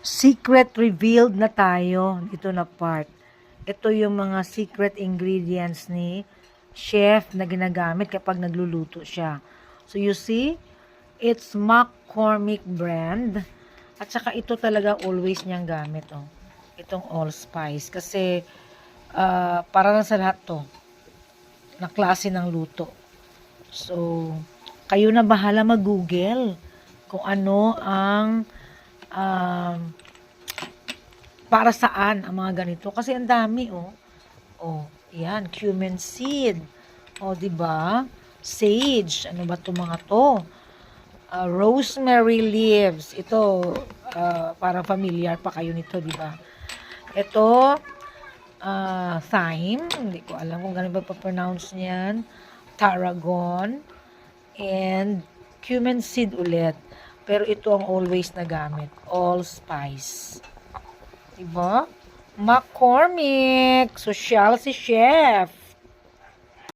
secret revealed na tayo dito na part. Ito yung mga secret ingredients ni chef na ginagamit kapag nagluluto siya. So you see, it's McCormick brand. At saka ito talaga always niyang gamit. Oh. Itong allspice. Kasi para lang sa lahat to na klase ng luto. So, kayo na bahala mag-google kung ano ang para saan ang mga ganito. Kasi ang dami, oh. Oh, yan, cumin seed. Oh, 'di ba? Sage, ano ba 'to mga 'to? Rosemary leaves. Ito, parang familiar pa kayo nito, 'di ba? Ito, thyme. Hindi ko alam kung ganun ba pa-pronounce niyan. Tarragon. And cumin seed ulit. Pero ito ang always na gamit. Allspice. Diba? McCormick. Social si chef.